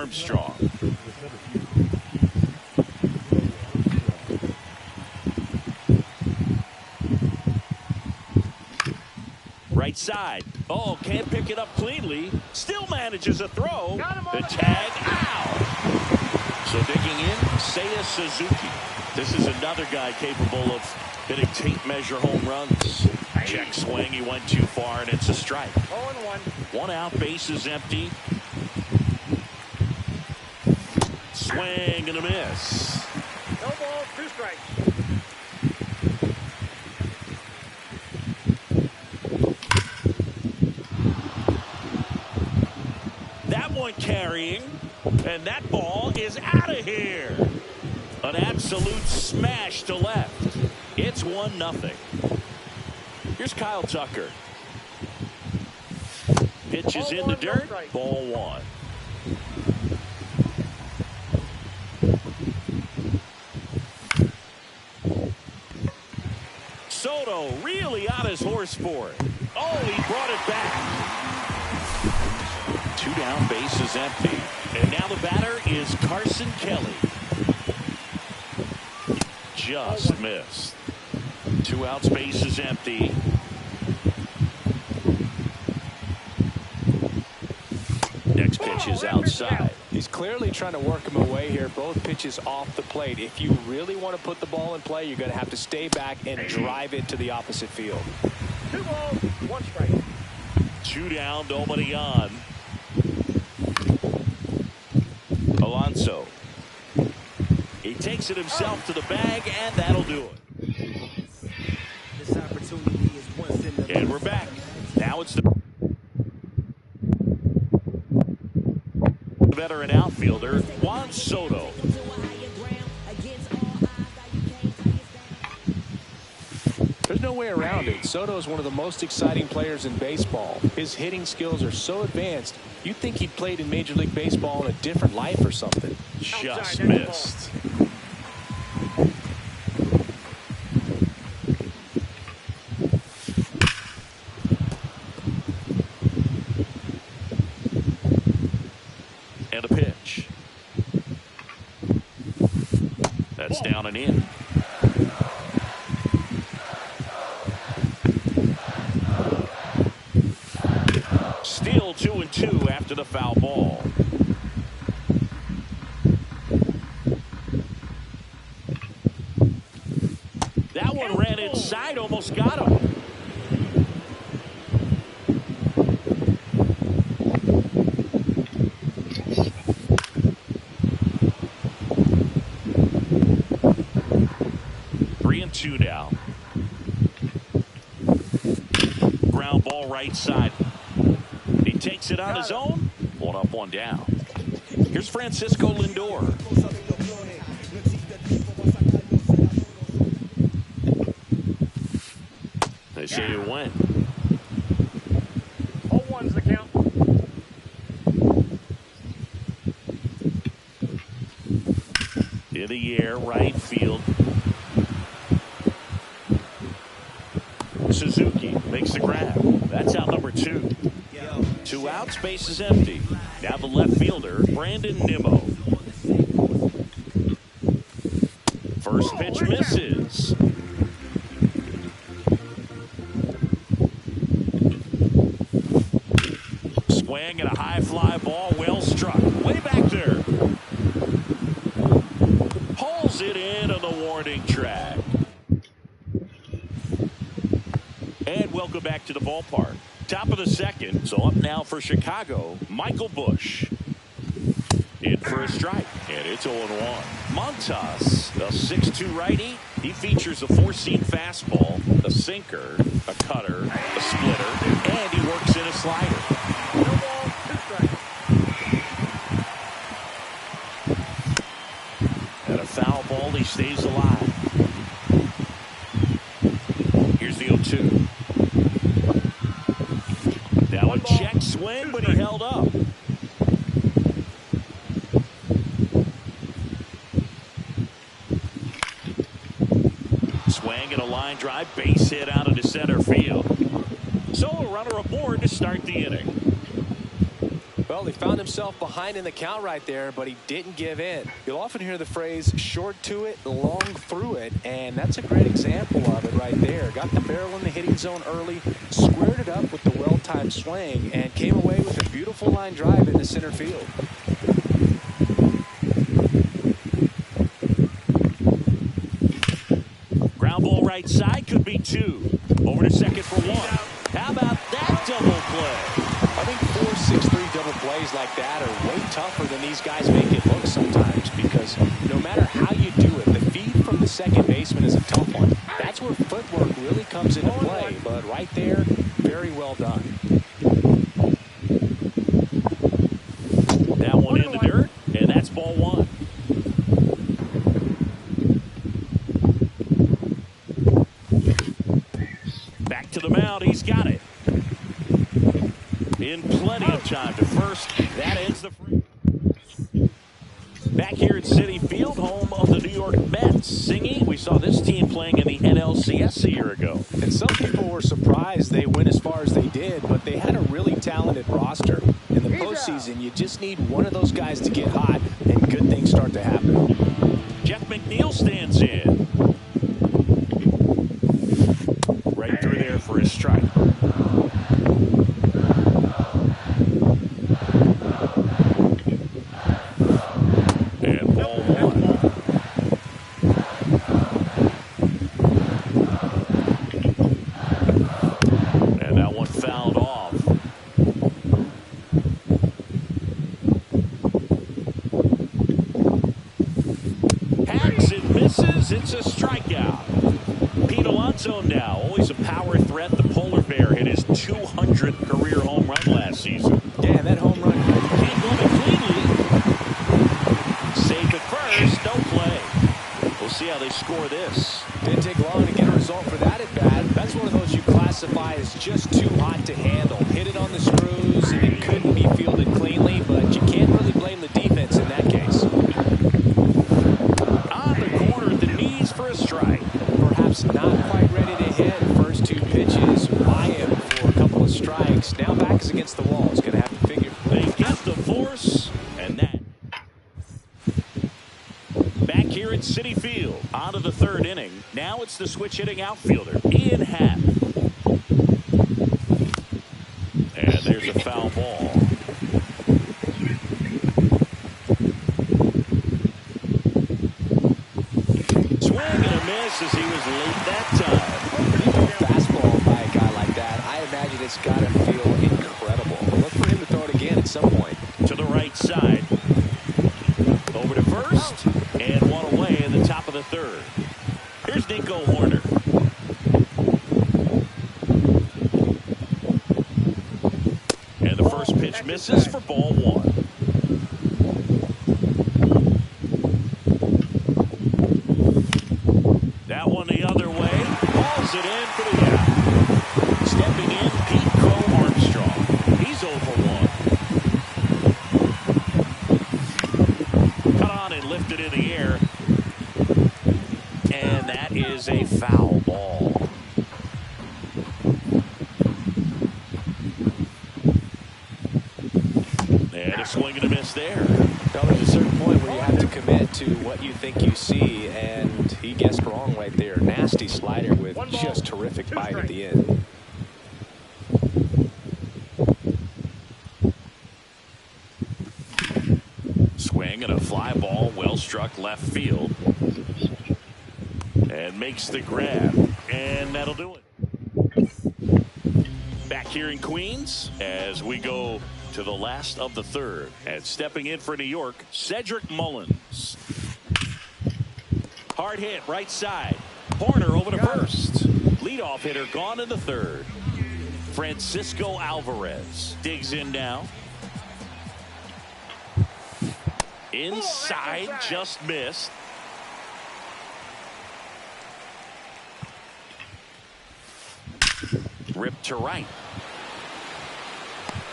Armstrong. Right side. Oh, can't pick it up cleanly. Still manages a throw. The tag out. So digging in, Seiya Suzuki. This is another guy capable of hitting tape measure home runs. Check swing. He went too far, and it's a strike. 0-1. One out, base is empty. Swing and a miss. No ball, 2 strikes. That one carrying, and that ball is out of here. An absolute smash to left. It's 1-0. Here's Kyle Tucker. Pitch is in the dirt. Ball 1. Soto really on his horse for it. Oh, he brought it back. 2 down, base is empty. And now the batter is Carson Kelly. Just missed. 2 outs, base is empty. Next pitch is outside. He's clearly trying to work him away here. Both pitches off the plate. If you really want to put the ball in play, you're going to have to stay back and drive it to the opposite field. 2 balls, 1 strike. 2 down, nobody on. Alonso. He takes it himself to the bag, and that'll do it. This opportunity is once in the And we're back. Now it's the veteran outfielder, Juan Soto. There's no way around it. Soto is one of the most exciting players in baseball. His hitting skills are so advanced, you'd think he played in Major League Baseball in a different life or something. Just missed. And a pitch. That's down and in. Still 2-2 after the foul ball. That one ran inside, almost got him. Two now. Ground ball right side. He takes it on his own. 1 up, 1 down. Here's Francisco Lindor. They say you win. 0-1's the count. In the air, right field. Suzuki makes the grab. That's out number 2. 2 outs, base is empty. Now the left fielder, Brandon Nimmo. First pitch misses. Swing and a high fly ball, well struck. Way back there. Pulls it in on the warning track. And welcome back to the ballpark. Top of the second, so up now for Chicago, Michael Busch. In for a strike, and it's 0-1. Montas, a 6'2 righty. He features a 4-seam fastball, a sinker, a cutter, a splitter, and he works in a slider. No ball, 2 strikes. And a foul ball, he stays alive. Here's the 0-2. Now a check swing, but he held up. Swing and a line drive, base hit out into center field. So a runner aboard to start the inning. Well, he found himself behind in the count right there, but he didn't give in. You'll often hear the phrase short to it, long through it, and that's a great example of it right there. Got the barrel in the hitting zone early, squared it up with the well-timed swing, and came away with a beautiful line drive into center field. Ground ball right side, could be 2. Over to second for 1. How about that double play? I think 4-6-3 double plays like that are way tougher than these guys make it look sometimes, because no matter how you do it, the feed from the second baseman is a tough one. That's where footwork really comes into play, but right there, very well done. That one in the dirt, and that's ball 1. Back to the mound, he's got it. In plenty of time to first. That ends the frame. Back here at Citi Field, home of the New York Mets. Singing, we saw this team playing in the NLCS a year ago. And some people were surprised they went as far as they did, but they had a really talented roster. In the postseason, you just need one of those guys to get hot, and good things start to happen. Jeff McNeil stands in. Right through there for his strike. And ball 1. And that one fouled off. Hacks and misses. It's a strikeout. Pete Alonso now, always a power threat. The polar bear hit his 200th career home run last season. Yeah, that home run Can't glove it cleanly. Safe at first, no play. We'll see how they score this. didn't take long to get a result for that at bat. That's one of those you classify as just too hot to handle. Hit it on the screws, and it couldn't be fielded cleanly, but you can't really blame the defense in that case. On the corner at the knees for a strike. Perhaps not quite ready to hit. First 2 pitches by him for a couple of strikes. Now back is against the wall. He's going to have to figure. They get the force, and that. Back here at Citi Field, on to the 3rd inning. Now it's the switch hitting outfielder, Ian Happ. And there's a foul ball. Swing and a miss as he was late that time. Fastball by a guy like that, I imagine it's got to feel incredible. Look for him to throw it again at some point. To the right side. Over to first. And one away in the top of the 3rd. Here's Nico Horner. And the first pitch misses for ball 1. That one the other way. Hauls it in for the out. Stepping in, Pete Crow Armstrong. He's 0 for 1. Cut on and lifted in the air. And that is a foul ball. And a swing and a miss there. Well, there's a certain point where you have to commit to what you think you see, and he guessed wrong right there. Nasty slider with just terrific bite at the end. Swing and a fly ball, well struck left field. And makes the grab. And that'll do it. Back here in Queens as we go to the last of the 3rd. And stepping in for New York, Cedric Mullins. Hard hit, right side. Horner over to first. Leadoff hitter gone in the 3rd. Francisco Alvarez digs in now. Inside, just missed. Ripped to right.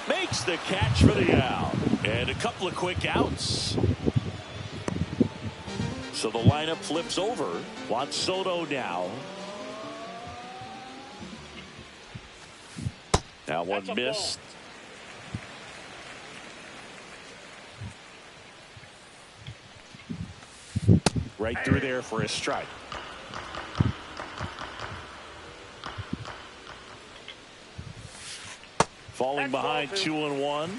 Makes the catch for the out. And a couple of quick outs. So the lineup flips over. Juan Soto now. That one missed. right through there for a strike. Falling behind 2-1.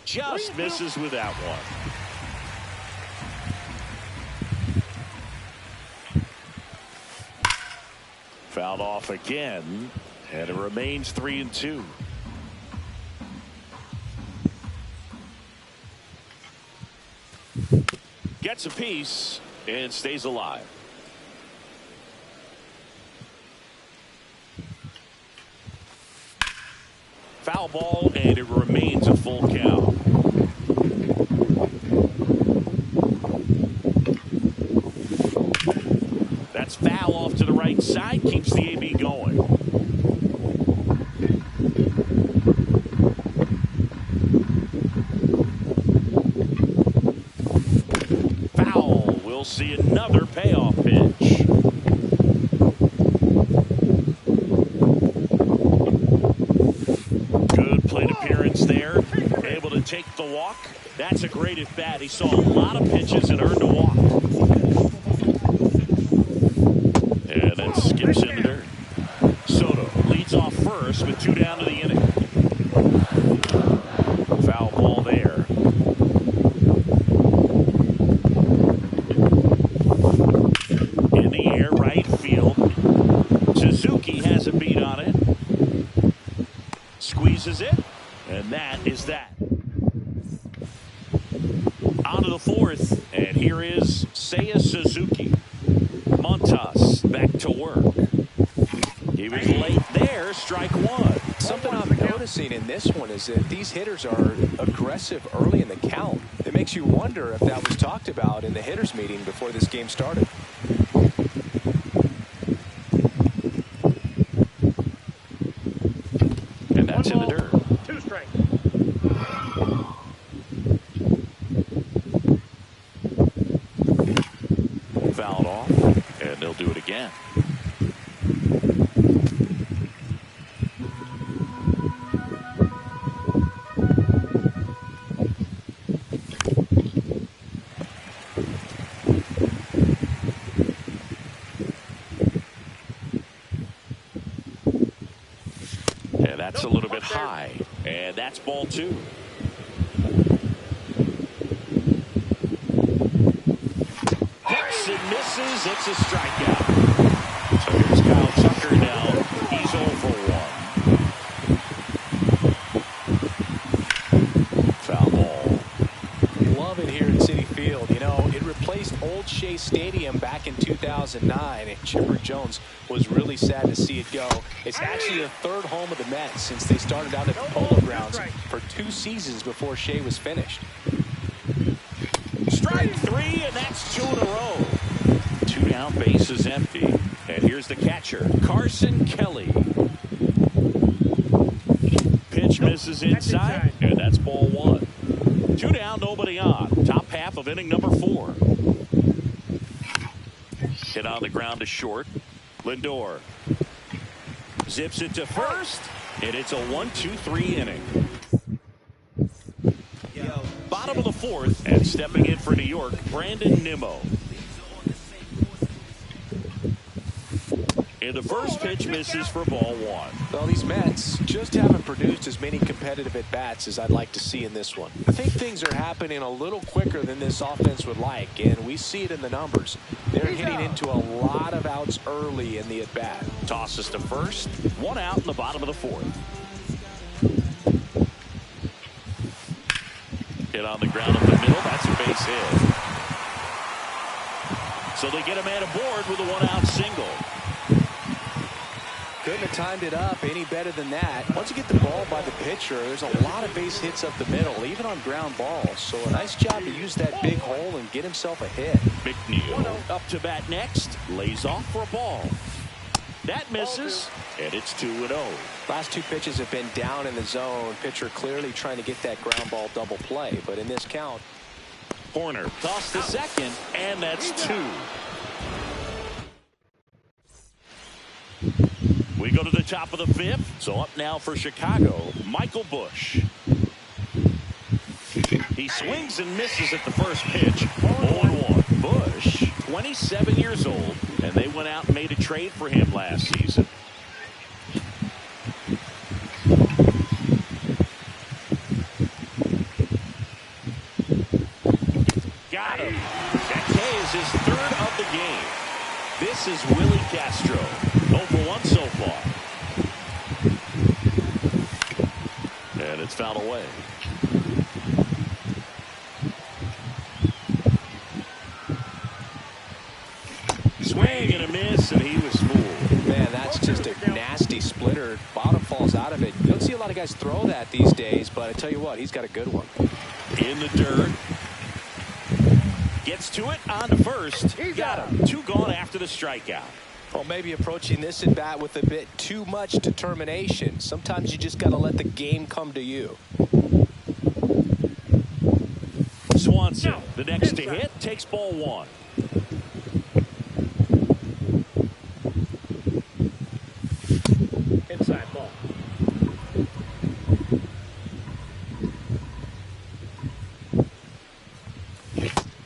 Just misses with that one. Fouled off again, and it remains 3-2. Gets a piece and stays alive. Foul ball, and it remains a full count. That's foul off to the right side, keeps the AB going. Foul. We'll see another payoff pitch. Good plate appearance there. Able to take the walk. That's a great at bat. He saw a lot of pitches and earned a walk. And then skips into dirt. Soto leads off first with 2 down to the inning. Foul ball there. In the air, right field. Suzuki has a beat on it. Squeezes it. And that is that. On to the fourth. And here is Seiya Suzuki. Montas back to work. He was late there. Strike one. Something I'm noticing in this one is that these hitters are aggressive early in the count. It makes you wonder if that was talked about in the hitters meeting before this game started. And that's in the dirt. 2 strikes. Fouled off, and they'll do it again. And that's a little bit high, and that's ball 2. And misses. It's a strikeout. So here's Kyle Tucker now. He's 0 for 1. Foul ball. Love it here at Citi Field. You know, it replaced Old Shea Stadium back in 2009, and Chipper Jones was really sad to see it go. It's actually the 3rd home of the Mets since they started out at the Polo Grounds for 2 seasons before Shea was finished. Strike 3, and that's 2 in a row. 2 down, base is empty. And here's the catcher, Carson Kelly. Pitch misses inside, and that's ball 1. 2 down, nobody on. Top half of inning number 4. Hit on the ground to short. Lindor zips it to first, and it's a 1-2-3 inning. Bottom of the 4th, and stepping in for New York, Brandon Nimmo. And the first pitch misses for ball 1. Well, these Mets just haven't produced as many competitive at-bats as I'd like to see in this one. I think things are happening a little quicker than this offense would like, and we see it in the numbers. They're hitting into a lot of outs early in the at-bat. Tosses to first. 1 out in the bottom of the 4th. Hit on the ground up the middle. That's a base hit. So they get a man aboard with a 1-out single. Couldn't have timed it up any better than that. Once you get the ball by the pitcher, there's a lot of base hits up the middle, even on ground balls. So a nice job to use that big hole and get himself a hit. McNeil up to bat next. Lays off for a ball. That misses, and it's 2-0. Last 2 pitches have been down in the zone. Pitcher clearly trying to get that ground ball double play. But in this count, Horner tossed to second, and that's 2. We go to the top of the fifth. So up now for Chicago, Michael Busch. He swings and misses at the first pitch. 0-1. Busch, 27 years old, and they went out and made a trade for him last season. Got him. That K is his third of the game. This is Willie Castro. 0-1 so far. And it's fouled away. Swing and a miss, and he was fooled. Man, that's just a nasty splitter. Bottom falls out of it. You don't see a lot of guys throw that these days, but I tell you what, he's got a good one. In the dirt. Gets to it on the first. He's Got out. him. 2 gone after the strikeout. Well, maybe approaching this at bat with a bit too much determination. Sometimes you just got to let the game come to you. Swanson, the next to hit, takes ball 1. Inside ball.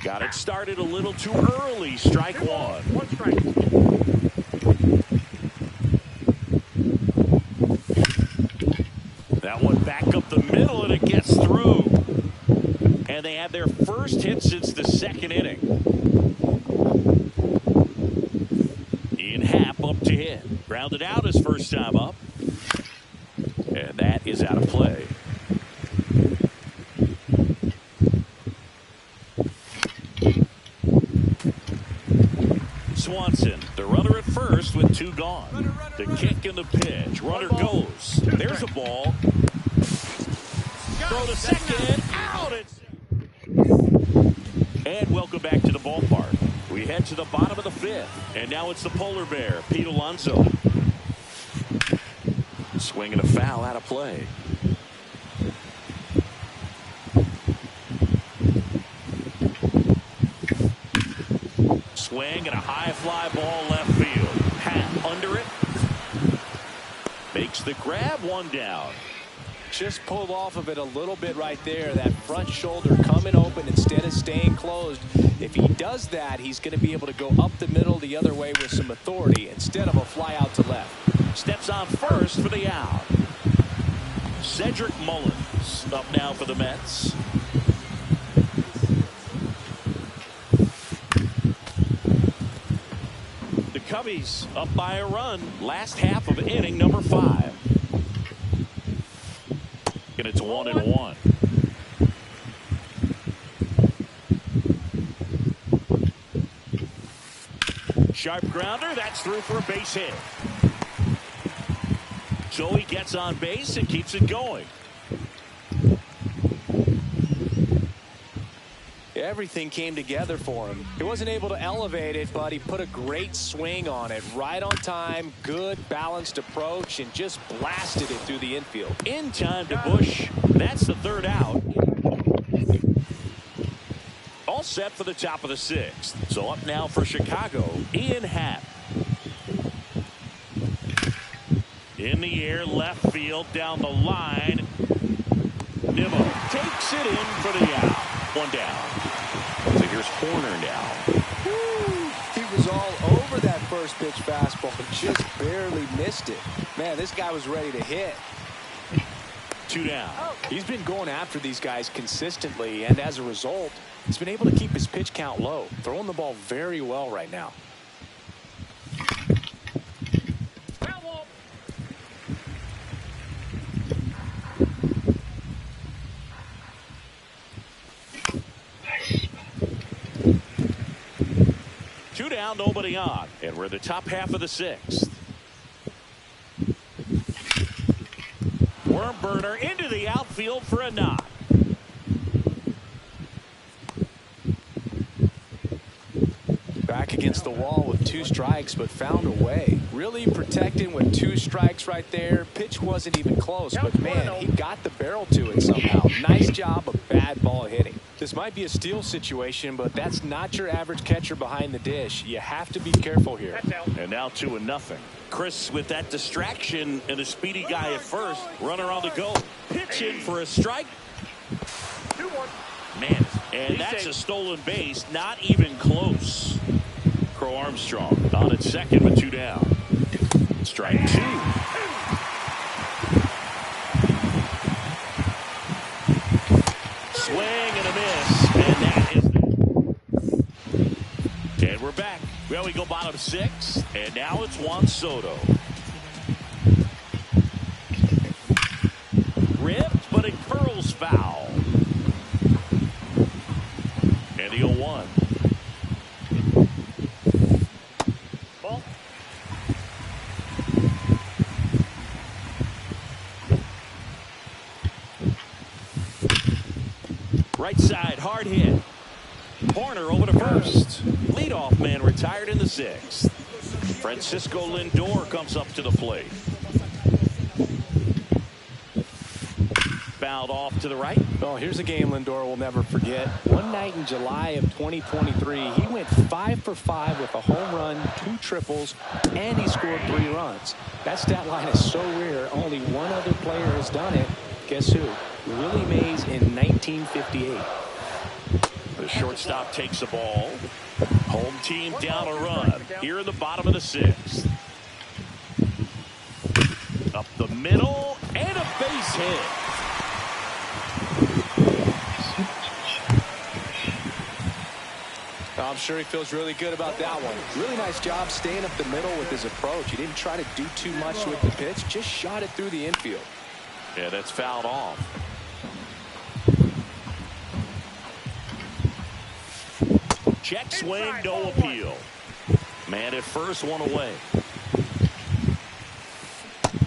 Got it started a little too early. Strike 1. 1 strike. That one back up the middle, and it gets through. And they had their first hit since the second inning. Ian Happ up to hit. Grounded out his first time up. And that is out of play. Swanson, the runner at first with 2 gone. The kick and the pitch. Runner goes. There's a ball. Throw to second. Out. And welcome back to the ballpark. We head to the bottom of the 5th. And now it's the polar bear, Pete Alonso. Swinging a foul out of play. Swing and a high fly ball left field. Happ under it. Makes the grab, 1 down. Just pulled off of it a little bit right there. That front shoulder coming open instead of staying closed. If he does that, he's going to be able to go up the middle the other way with some authority instead of a fly out to left. Steps on first for the out. Cedric Mullins up now for the Mets. The Cubbies up by a run. Last half of inning number 5. And it's 1-1. Sharp grounder. That's through for a base hit. So he gets on base and keeps it going. Everything came together for him. He wasn't able to elevate it, but he put a great swing on it. Right on time, good balanced approach, and just blasted it through the infield. In time to Busch. That's the 3rd out. All set for the top of the 6th. So up now for Chicago, Ian Happ. In the air, left field, down the line. Nimmo takes it in for the out. 1 down. So here's Horner now. Woo! He was all over that first pitch fastball, but just barely missed it. Man, this guy was ready to hit. 2 down. He's been going after these guys consistently, and as a result, he's been able to keep his pitch count low, throwing the ball very well right now. Foul ball. Two down, nobody on. And we're in the top half of the 6th. Worm burner into the outfield for a knock. Back against the wall with 2 strikes, but found a way. Really protecting with 2 strikes right there. Pitch wasn't even close, but man, he got the barrel to it somehow. Nice job of bad ball hitting. This might be a steal situation, but that's not your average catcher behind the dish. You have to be careful here. And now 2-0. Chris with that distraction and a speedy guy at first. Runner on the go. Pitching for a strike. 2-1. Man, and that's a stolen base. Not even close. Crow Armstrong on at second with 2 down. Strike 2. Swing and a miss. And that is it. And we're back. Well, we go bottom 6. And now it's Juan Soto. Ripped, but it curls foul. And the 0-1. Ball. Right side, hard hit. Corner over to first. Leadoff man retired in the 6th. Francisco Lindor comes up to the plate. Fouled off to the right. Well, here's a game Lindor will never forget. One night in July of 2023, he went 5 for 5 with a home run, 2 triples, and he scored 3 runs. That stat line is so rare. Only one other player has done it. Guess who? Willie Mays in 1958. The shortstop takes the ball. Home team down a run here in the bottom of the 6th. Up the middle and a base hit. I'm sure he feels really good about that one. Really nice job staying up the middle with his approach. He didn't try to do too much with the pitch, just shot it through the infield. Yeah, that's fouled off. Check swing, no appeal. Man at first, one away.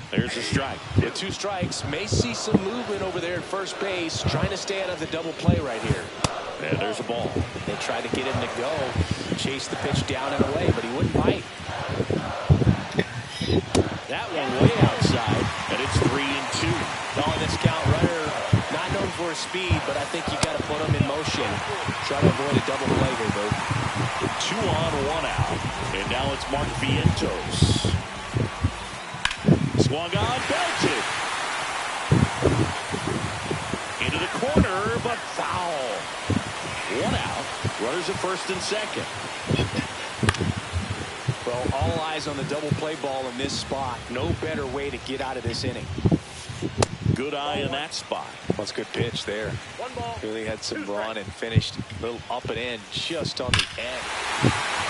There's a strike. With 2 strikes, may see some movement over there at first base, trying to stay out of the double play right here. And there's a ball. They tried to get him to go, chase the pitch down and away, but he wouldn't bite. That one way outside, and it's 3-2. On this count, runner not known for his speed, but I think you got to put him in motion. Try to avoid a double play here, Boo. 2 on, 1 out, and now it's Mark Vientos. Swung on, belted. Into the corner, but foul. 1 out. Runners at first and second. Well, all eyes on the double play ball in this spot. No better way to get out of this inning. Good eye in that spot. That's a good pitch there. 1 ball. Really had some run and finished a little up and in just on the edge.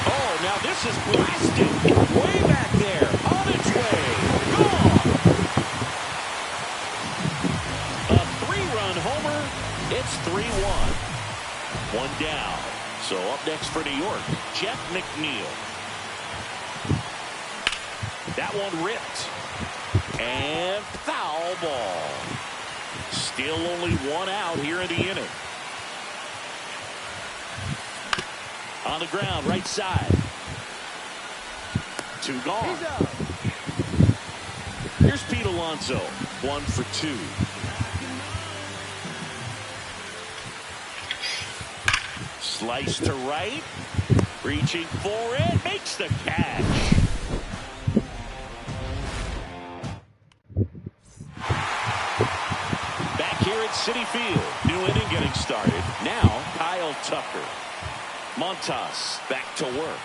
Oh, now this is blasted. Way back there. On its way. Gone. A 3-run homer. It's 3-1. 1 down. So up next for New York, Jeff McNeil. That one ripped. And foul ball. Still only 1 out here in the inning. On the ground, right side. 2 gone. Here's Pete Alonso. 1 for 2. Slice to right. Reaching for it. Makes the catch. Back here at Citi Field. New inning getting started. Now, Kyle Tucker. Montas back to work.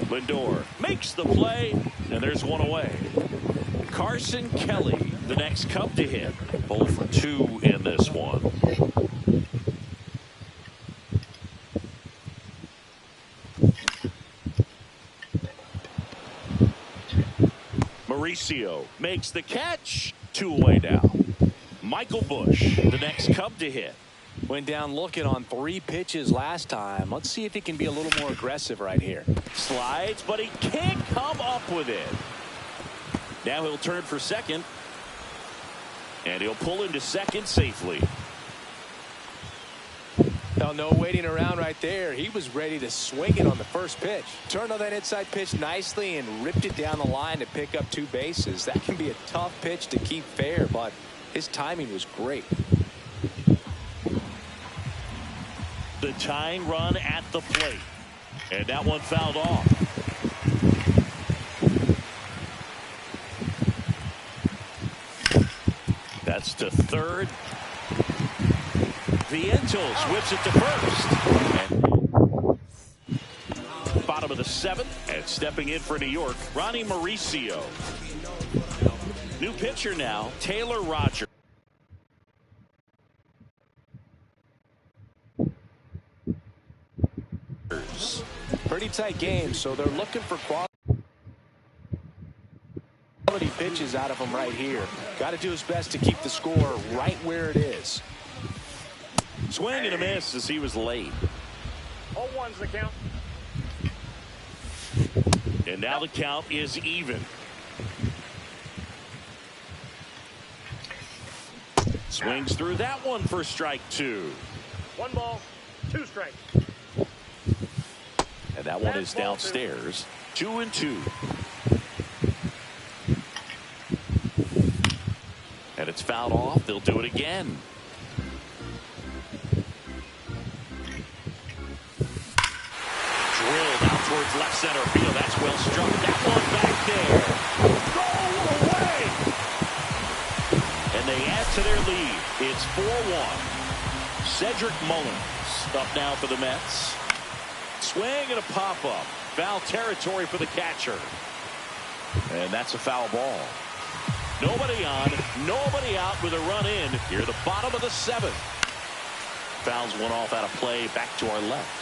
Lindor makes the play, and there's 1 away. Carson Kelly, the next Cub to hit. 0 for 2 in this one. Mauricio makes the catch. 2 away now. Michael Busch, the next Cub to hit. Went down looking on 3 pitches last time. Let's see if he can be a little more aggressive right here. Slides, but he can't come up with it. Now he'll turn for second. And he'll pull into second safely. Now Well, no waiting around right there. He was ready to swing it on the first pitch. Turned on that inside pitch nicely and ripped it down the line to pick up 2 bases. That can be a tough pitch to keep fair, but his timing was great. The tying run at the plate. And that one fouled off. That's to third. Vientos whips it to first. Bottom of the 7th. And stepping in for New York, Ronnie Mauricio. New pitcher now, Taylor Rogers. Pretty tight game, so they're looking for quality pitches out of him right here. Got to do his best to keep the score right where it is. Swing and a miss as he was late. 0-1's the count. And now the count is even. Swings through that one for strike 2. 1 ball, 2 strikes. And that one is downstairs. 2-2. And it's fouled off. They'll do it again. Drilled out towards left center field. That's well struck. That one back there. Goal away. And they add to their lead. It's 4-1. Cedric Mullins up now for the Mets. Swing and a pop-up. Foul territory for the catcher. And that's a foul ball. Nobody on, nobody out with a run in here at the bottom of the 7th. Fouls one off out of play back to our left.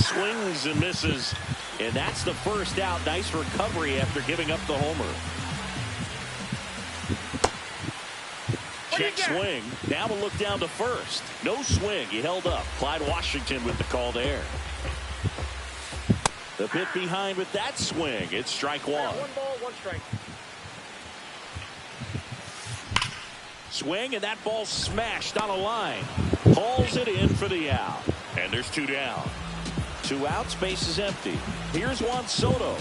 Swings and misses. And that's the first out. Nice recovery after giving up the homer. Check swing. Now we'll look down to first. No swing. He held up. Clyde Washington with the call there. The bit behind with that swing. It's strike 1. 1 ball, 1 strike. Swing and that ball smashed on a line. Hauls it in for the out. And there's 2 down. 2 outs, base is empty. Here's Juan Soto.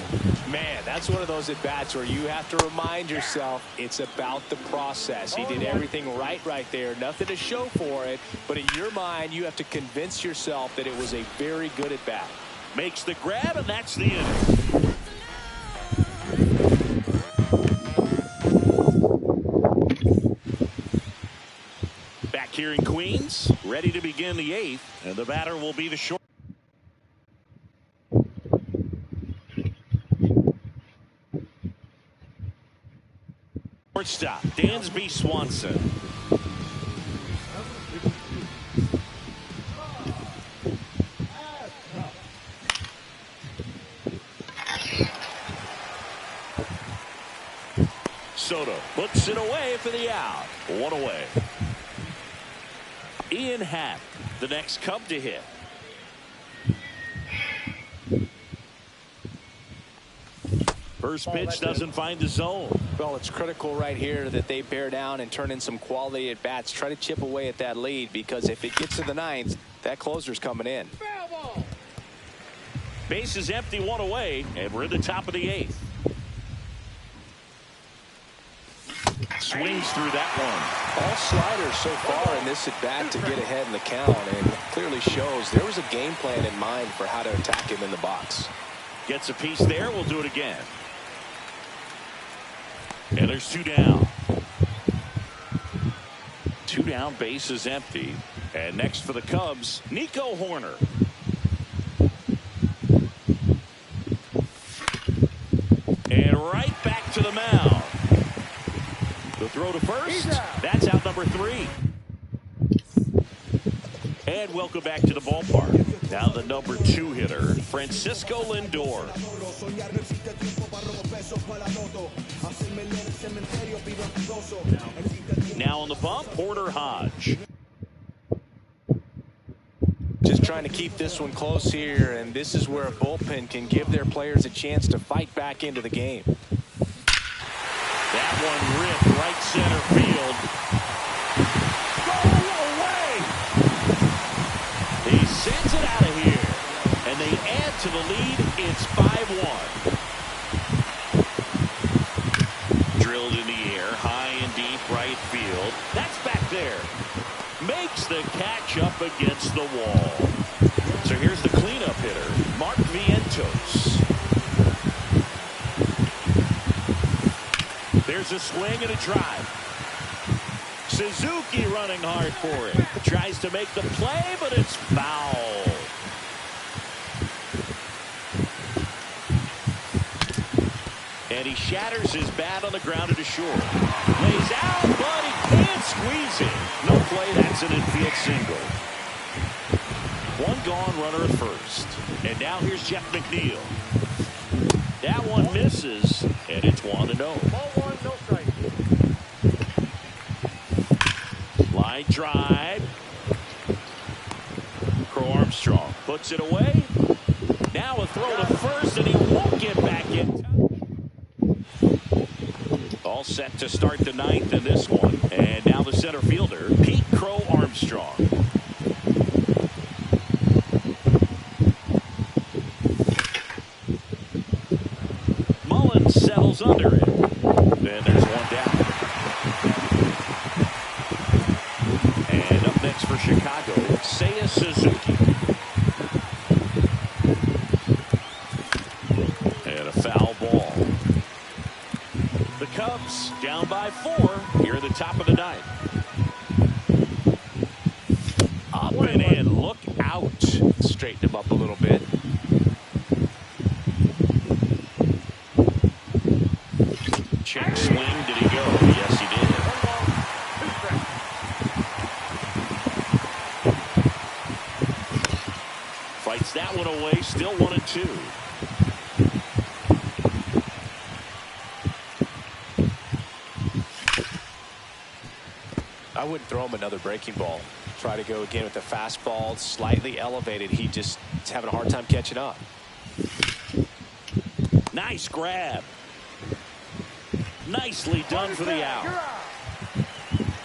Man, that's one of those at-bats where you have to remind yourself it's about the process. He did everything right there. Nothing to show for it. But in your mind, you have to convince yourself that it was a very good at-bat. Makes the grab, and that's the inning. Back here in Queens, ready to begin the 8th. And the batter will be the short. Shortstop, Dansby Swanson. Soto puts it away for the out. 1 away. Ian Happ, the next Cub to hit. First pitch doesn't find the zone. Well, it's critical right here that they bear down and turn in some quality at bats. Try to chip away at that lead, because if it gets to the 9th, that closer's coming in. Base is empty, 1 away, and we're in the top of the 8th. Swings through that one. All sliders so far in this at bat to get ahead in the count, and clearly shows there was a game plan in mind for how to attack him in the box. Gets a piece there. We'll do it again. And there's 2 down. 2 down, base is empty. And next for the Cubs, Nico Horner. And right back to the mound. The throw to first. That's out number 3. And welcome back to the ballpark. Now the number 2 hitter, Francisco Lindor. Now on the bump, Porter Hodge. Just trying to keep this one close here, and this is where a bullpen can give their players a chance to fight back into the game. That one ripped right center field. to the lead. It's 5-1. Drilled in the air, high and deep right field. That's back there. Makes the catch up against the wall. So here's the cleanup hitter, Mark Vientos. There's a swing and a drive. Suzuki running hard for it. Tries to make the play, but it's foul. And he shatters his bat on the ground to short. Lays out, but he can't squeeze it. No play, that's an infield single. One gone, runner at first. And now here's Jeff McNeil. That one misses, and it's 1-0. Ball one, no strike. Line drive. Crow Armstrong puts it away. Now a throw to first, and he won't get back in time. All set to start the ninth in this one. And now the center fielder, Pete Crow Armstrong. Mullins settles under it. Then there's one down. And up next for Chicago, Seiya Suzuki. And a foul ball. The Cubs down by 4 here at the top of the ninth. Up and in, look out. Straighten him up a little bit. Check swing, did he go? Yes, he did. 1 ball, 2 strikes. Fights that one away, still 1-2. I wouldn't throw him another breaking ball. Try to go again with the fastball, slightly elevated. He just is having a hard time catching up. Nice grab. Nicely done for the out.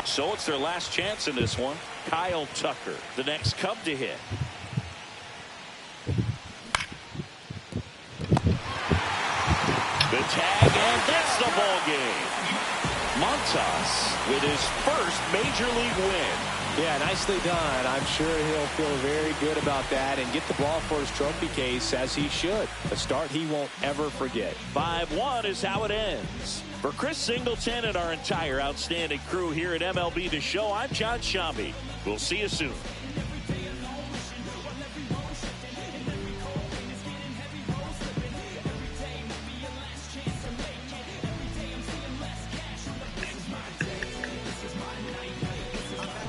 So it's their last chance in this one. Kyle Tucker, the next Cub to hit. The tag, and that's the ball game. Montas with his first major league win. Yeah, nicely done. I'm sure he'll feel very good about that and get the ball for his trophy case, as he should. A start he won't ever forget. 5-1 is how it ends. For Chris Singleton and our entire outstanding crew here at MLB The Show, I'm John Shambi. We'll see you soon.